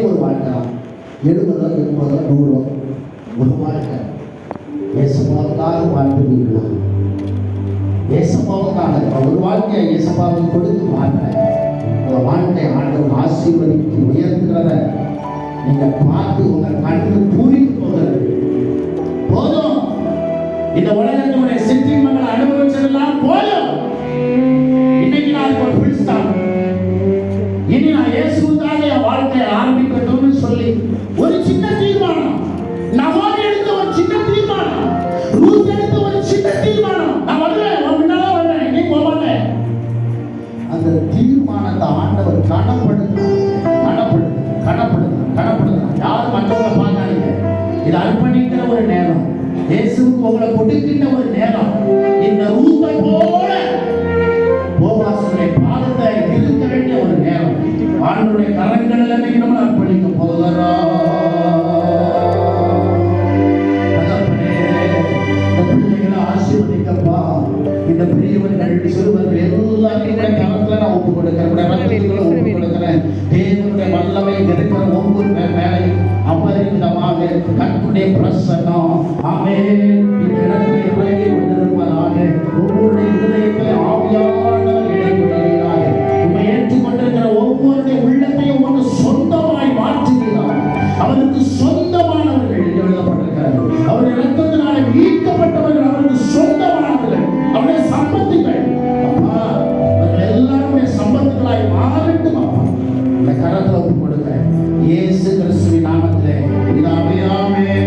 ஒரு வாழ்க்கை தான். 70 80 100 ஒரு வாழ்க்கை. இயேசுவுக்காக வாழ்ந்துவீர்களா? இயேசுவுக்காக ஒரு வாழ்க்கையை இயேசுவுக்கு கொடுத்து வாழ்க்கை அந்த வாழ்க்கை ஆண்டவர் ஆசீர்வதித்து உயர்த்துகிறத நீங்க பார்த்து உங்க கண்ணு பூரித்து போகிறது. போதும், இந்த உலகத்தினுடைய சிற்றின்பங்களை அனுபவிச்சதெல்லாம் போதும். இன்னைக்கு நான் ஒரு பிடிச்சான், இனி நான் இயேசுவுக்காக என் வாழ்க்கையை ஆரம்பிக்கட்டும்னு சொல்லி ஒரு சின்ன தீர்மானம், நவோமி எடுத்த ஒரு சின்ன தீர்மானம், ரூத் எடுத்த ஒரு சின்ன தீர்மானம், நான் வருவேன், முன்னால வருவேன், இன்னைக்கு போவாங்க. அந்த தீர்மானத்தை ஆண்டவர் கனப்படுத்தினார். யாரும் மற்றவங்களை பார்க்காதீங்க. இது அர்ப்பணிக்கிற ஒரு நேரம், இயேசுவுக்கு உங்களை கொடுக்கின்ற ஒரு நேரம். இந்த ரூத்தை போல போவாசுடைய பாதத்தை இருக்க வேண்டிய ஒரு நேரம். ஆண்டவருடைய கரங்களில் நம்ம அர்ப்பணிக்க போகிறோம். ஆசீர்வதிக்கப்பா. இந்த பெரியவர்கள் சிறுவர்கள் எல்லாத்தையும் கரத்துல நான் ஒப்பு கொடுக்கிறேன். தேவனுடைய வல்லமை இருக்கிற ஒவ்வொரு மேலையும் அபரிமிதமாக கர்த்தருடைய பிரசன்னம் இந்த இடத்துல இறங்கி கொண்டிருப்பதாக ஒவ்வொருடைய இதயத்திலே ஆவியானவர் இடைப்படுகிறாக உண்மை ஏற்றுக்கொண்டிருக்கிற ஒவ்வொருடைய உள்ளத்தையும் ஒன்று சொந்தமாய் மாற்றுகிறார். அவருக்கு சொந்தமானவர்கள் எழுதப்பட்டிருக்கிறார்கள். அவர் இரத்தத்தினாலே மீட்கப்பட்டவர்கள் அவருக்கு சொந்தமானவர்கள். அவருடைய சம்பத்துகள் அப்பா, அவர்கள் எல்லாருடைய சம்பத்துகளாய் மாறட்டும். அப்பா, இந்த கரத்தில் ஒப்பு கொடுக்கிறேன் இயேசு கிறிஸ்துவின் நாமத்திலே. பிதாவே, ஆமென்.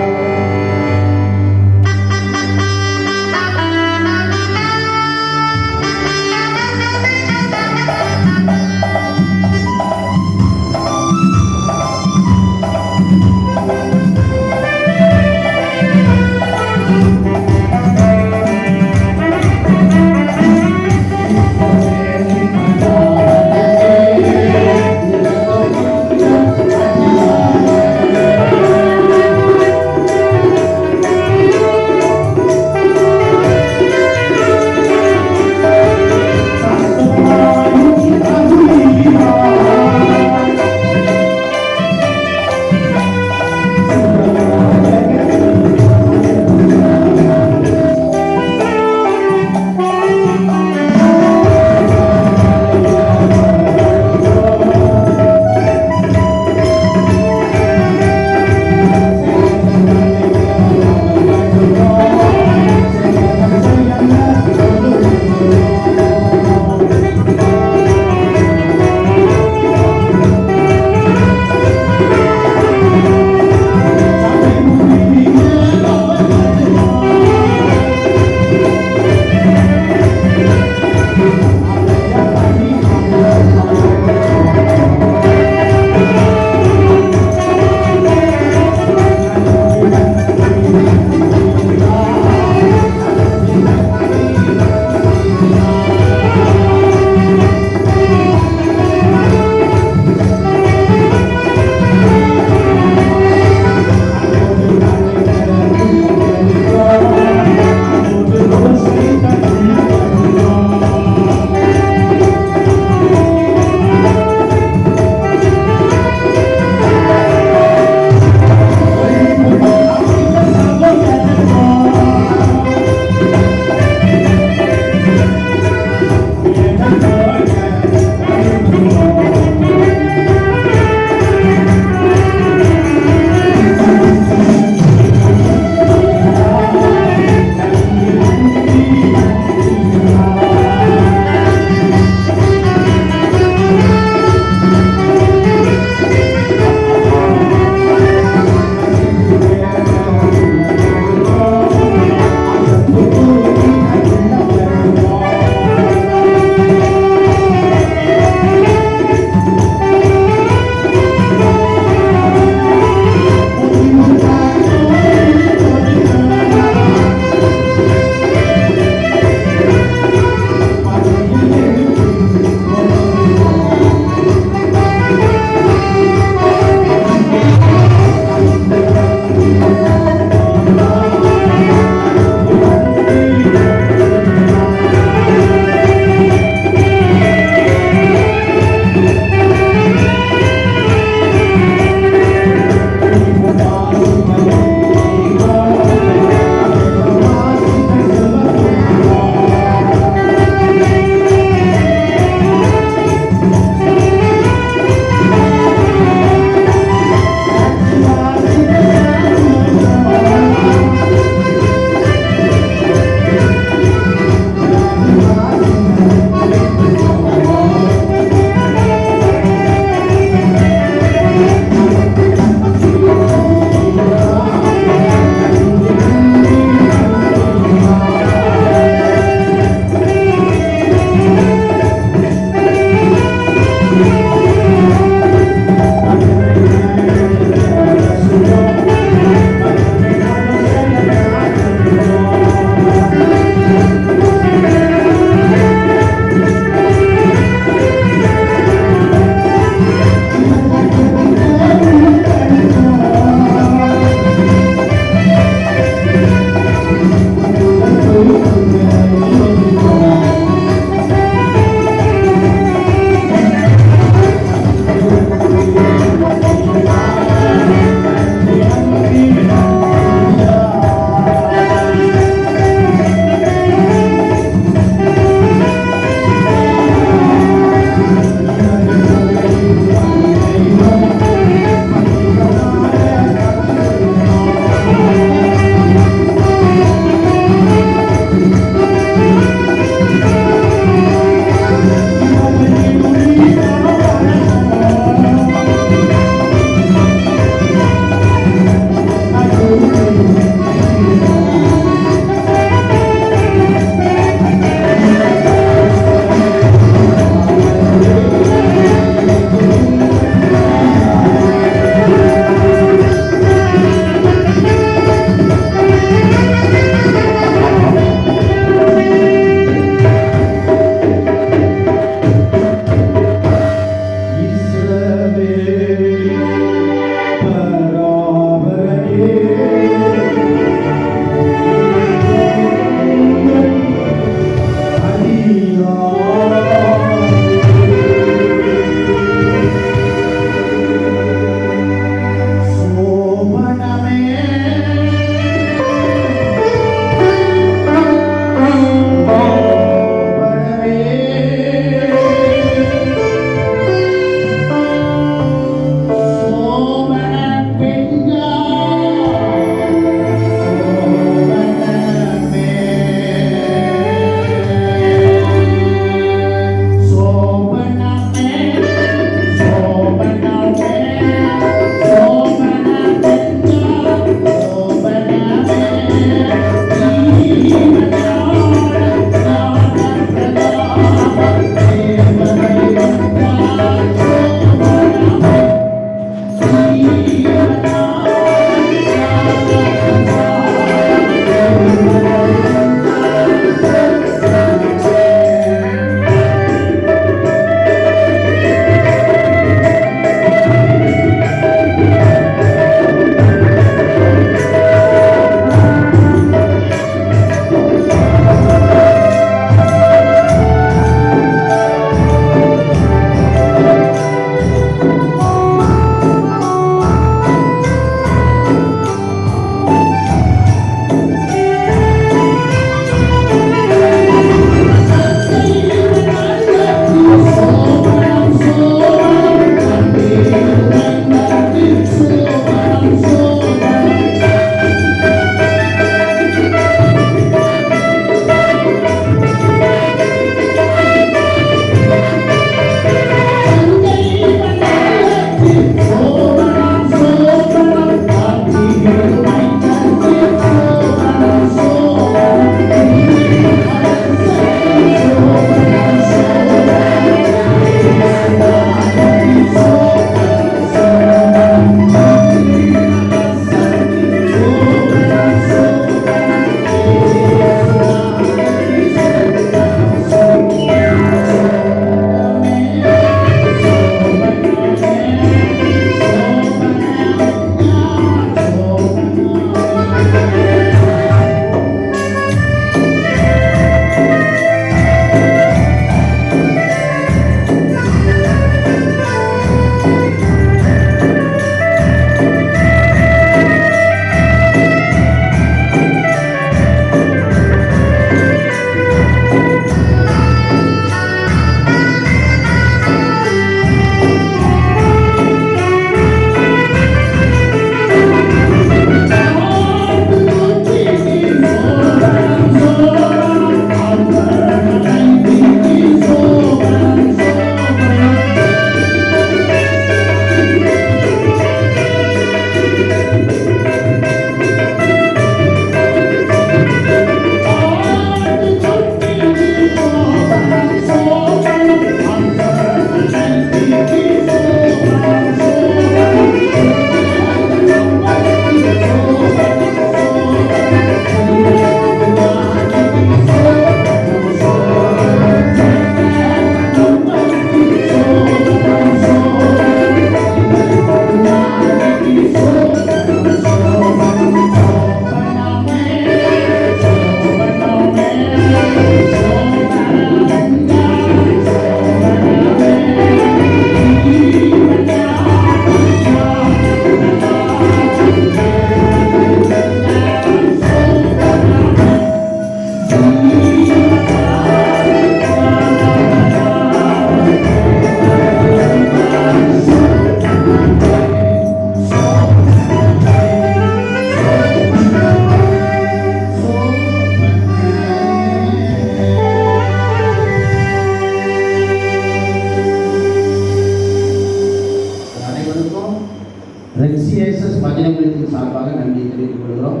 ரெக்சியேசஸ் பஜனைகளின் சார்பாக நன்றி தெரிவித்துக் கொள்கிறோம்.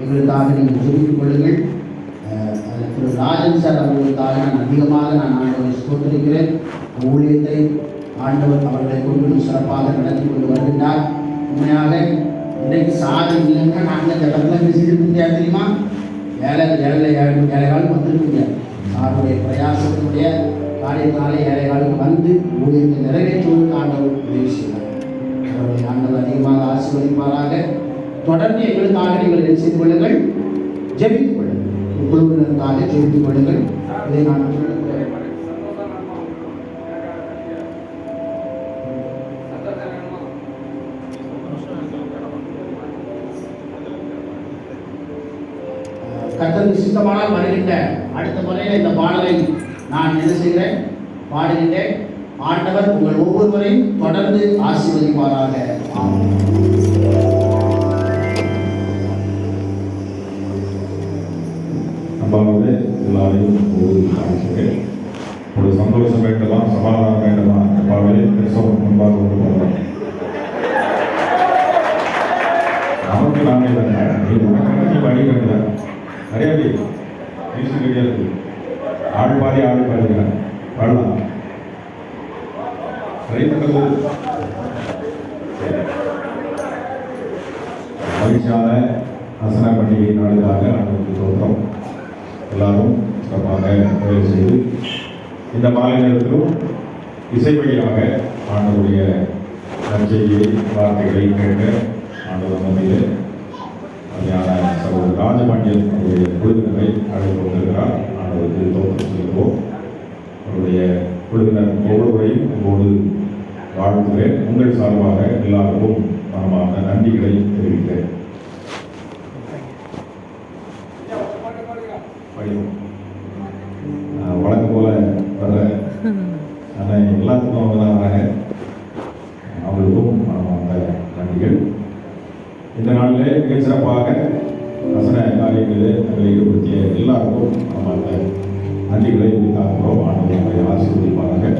எங்களுக்காக நீங்கள் ஜெபித்துக் கொள்ளுங்கள். திரு ராஜன் சார் அவர்களுக்காக நான் அதிகமாக ஆண்டவரை ஸ்தோத்திரிக்கிறேன். ஊழியத்தை ஆண்டவர் அவர்களை கொண்டு சிறப்பாக நடத்தி கொண்டு வருகின்றார். உண்மையாக இன்றைக்கு சாதி இல்லைன்னா நாங்கள் இந்த இடத்துல பேசிட்டு முடியாது தெரியுமா? ஏழைகாலம் வந்துருக்க முடியாது. சாருடைய பிரயாசத்தினுடைய காரியத்தினாலே ஏழைகாலுக்கு வந்து ஊழியத்தை நிறைவேற்றுவதற்கு ஆண்டவர் உதவி செய்வார். அவர்களை ஆண்டவர் அதிகமாக ஆசீர்வதிப்பாராக. தொடர்ந்து எங்களுக்காக நீங்கள் செய்து கொள்ளுங்கள், ஜெபித்துக் கொள்ளுங்கள். குழுவினருக்காக ஜெபித்துக் கொள்ளுங்கள். இதை நான் கர்த்தருக்கு சித்தமானால் வருகின்ற அடுத்த முறையில் இந்த பாடலை நான் என்ன செய்கிறேன், பாடுகின்றேன். ஆண்டவர் உங்கள் ஒவ்வொருவரையும் தொடர்ந்து ஆசீர்வதிப்பாராக. அன்பாகவே எல்லாரையும் ஒரு சந்தோஷம் வேண்டுமா, சமாதானம் வேண்டுமா? அன்பாகவே கிறிஸ்தவம் முன்பாக கொண்டு போகலாம். நமக்கு நானே உனக்கு வழி வேண்டாம். நிறைய பேர் கிடையாது. ஆள் பாதி பாடலாம். மகிழ்ச்சியான அசன பண்டிகை நாளுக்காக அனுமதி தோற்றம் எல்லாரும் சிறப்பாக வேலை செய்து இந்த மாலை நேரத்திலும் இசை வழியாக ஆண்டவருடைய நற்செய்தியை வார்த்தைகளை கேட்க ஆண்டவர் மத்தியில் அருமையான சகோதரர் ராஜபாண்டியன் அவருடைய குழுவினரை அழைத்து கொண்டிருக்கிறார். ஆண்டவருக்கு தோற்றம் செய்வோம். அவருடைய குழுவினர் ஒவ்வொருவரையும் இப்போது வாழ்த்துகிறேன். உங்கள் சார்பாக எல்லாருக்கும் மனமார்ந்த நன்றிகளை தெரிவிக்கிறேன். வழக்கம் போல வர ஆனால் எல்லாத்துக்கும் அவங்க தான் வராங்க. அவங்களுக்கும் மனமார்ந்த நன்றிகள். இந்த நாளிலே மிகச் சிறப்பாக வசன காரியங்களில் தங்களை ஈடுபடுத்திய எல்லாருக்கும் மனமார்ந்த நன்றிகளை தெரிவித்தாக்கிறோம். ஆண்டவரை ஆசீர்வதிப்பார்கள்.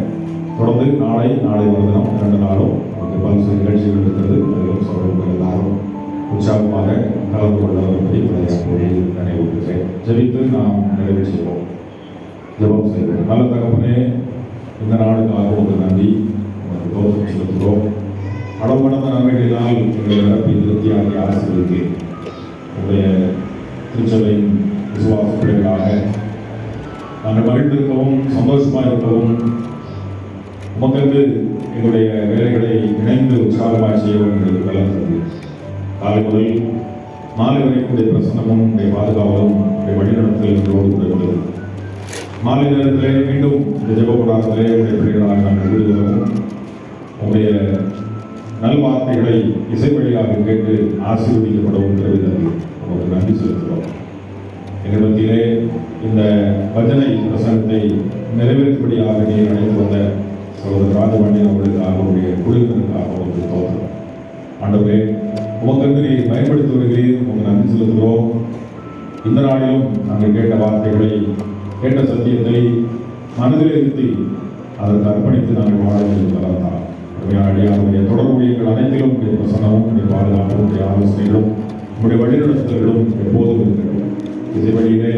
தொடர்ந்து நாளை மறுதினம் 2 நாளும் நமக்கு பல்வேறு நிகழ்ச்சிகள் இருக்கிறது. அதிலும் சகோதரர்கள் எல்லாரும் உற்சாகமாக கலந்து கொள்வதை நினைவுறுகிறேன். ஜெபித்து நாம் நிறைவு செய்வோம். ஜெபம் செய்வோம். நல்ல தகப்பனே, இந்த நாளுக்காக ஒரு நன்றி உங்களுக்கு தோற்றம் செலுத்துகிறோம். அளவடந்த நன்மைகளினால் எங்களை நிரப்பி திருப்தியாகி ஆசீர்வதித்து உங்களுடைய திருச்சபையின் விசுவாச பிள்ளைகளாக நாங்கள் மகிழ்ந்திருக்கவும் சந்தோஷமாக இருக்கவும் உமக்கு எங்களுடைய வேலைகளை இணைந்து உற்சாகமாக செய்யவும் எங்களுக்கு வளர்ந்தது. காலை முதல் மாலை வரைக்கும் பிரசன்னமும் பாதுகாவலும் வழிநடத்தல் எங்களோடு கூட இருந்தது. மாலை நேரத்திலே மீண்டும் இந்த ஜெபக்கூடாரத்திலே உடைய பிள்ளைகளாக நாங்கள் விடுதலும் உங்களுடைய நல்வார்த்தைகளை இசை வழியாக கேட்டு ஆசீர்வதிக்கப்படவும் தெரிவித்தது. உங்களுக்கு நன்றி செலுத்துகிறோம். எங்கள் மத்தியிலே இந்த பஜனை பிரசனத்தை நிறைவேற்றும்படியாக நீர் அழைத்து வந்த சகோதரர் ராஜபாண்டியன் அவர்களுக்காக அவருடைய குழுவினருக்காக உங்களுக்கு தோற்றம். ஆண்டவரே, உமக்கு நீர் பயன்படுத்தி வருகிறீர். உங்களுக்கு நன்றி செலுத்துகிறோம். இந்த நாளிலும் நாங்கள் கேட்ட வார்த்தைகளை, கேட்ட சத்தியத்தை மனதில் இருத்தி அதற்கு அர்ப்பணித்து நாங்கள் வாழ வளர்த்தார். அடியாருடைய தொடர்புடையங்கள் அனைத்திலும் உடைய பிரசனமும் உடைய பாதுகாப்பும் உடைய ஆலோசனைகளும் உடைய வழிநடத்தல்களும் எப்போதும் இருக்கட்டும். இதே வழியிலே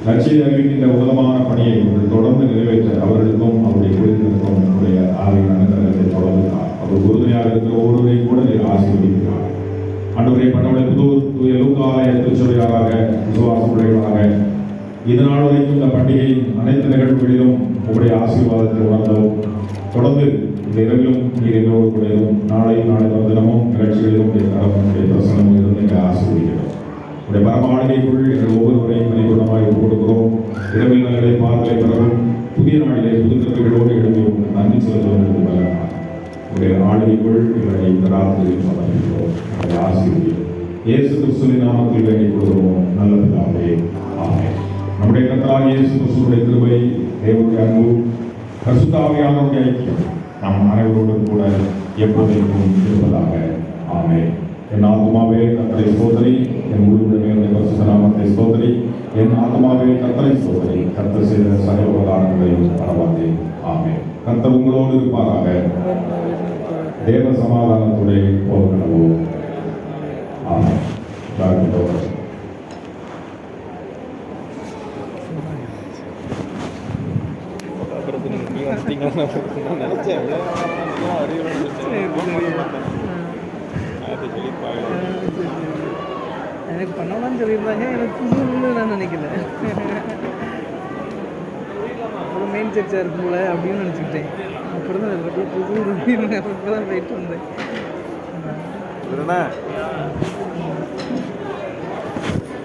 நற்செய்தி அறிவிக்கின்ற உன்னதமான பணியை தொடர்ந்து நிறைவேற்ற அவர்களுக்கும் அவருடைய குழுவினருக்கும் உங்களுடைய ஆவியான கருத்தை தொடர்ந்தார். அவர் உறுதுணையாக இருக்கிற ஒருவரையும் கூட நீர் ஆசீர்வதிக்கிறார். ஆண்டவரை பண்ணவரை தூய லூக்காலய திருச்சபையாராக விசுவாச பிள்ளைகளாக இதனால் வரைக்கும் இந்த பண்டிகை அனைத்து நிகழ்வுகளிலும் உங்களுடைய ஆசீர்வாதத்தை உணர்ந்தோம். தொடர்ந்து இந்த இரவிலும் நீர் எங்களோடு கூடவும் நாளை தினமும் நிகழ்ச்சிகளிலும் கடவுளுடைய பிரசனமும் இருந்து எங்கள் ஆசீர்வதிக்கிறோம். உடைய பரமாளிகைக்குள் எங்கள் ஒவ்வொருவரையும் பரிபூர்ணமாக கொடுக்கிறோம். இரவில் நாளை பார்வை பெறவும் புதிய நாளிலே புது கருவிகளோடு எழுதி நன்றி செலுத்துவதற்கு பலனாக உடைய ஆளுகைக்குள் எங்களை இந்த ராத்திரியில் சமர்ப்பிக்கிறோம். எங்களை ஆசீர்வதிக்கிறோம். இயேசு கிறிஸ்துவின் நாமத்தில் வேண்டிக் கொள்கிறோம். நல்ல பிதாவே, ஆமென். நம்முடைய கர்த்தராகிய இயேசு கிறிஸ்துவின் கிருபை, தேவனுடைய அன்பு, பரிசுத்த ஆவியானவருடைய ஐக்கியம் நம் அனைவரோடும் கூட எப்போதும் இருப்பதாக. ஆமென். என் ஆத்மாவே கர்த்தரை ஸ்தோத்திரி, என் முழுமையுடைய பரிசுத்த நாமத்தை ஸ்தோத்திரி. என் ஆத்மாவே கர்த்தரை ஸ்தோத்திரி, கர்த்தர் செய்த சகல உபகாரங்களையும் மறவாதே. ஆமென். கர்த்தர் உங்களோடு இருப்பாராக. தேவ சமாதானத்துடைய போகணும். ஆமாம். எனக்கு பண்ணலாம்னு சொல்லியிருந்தாங்க. எனக்கு புதுன்னு நான் நினைக்கல. அப்புறம் மெயின் சர்ச்சாக இருக்கும்ல அப்படின்னு நினச்சிக்கிட்டேன். அப்புறம் தான் புது அப்படின்னு தான் போயிட்டு வந்தேன்.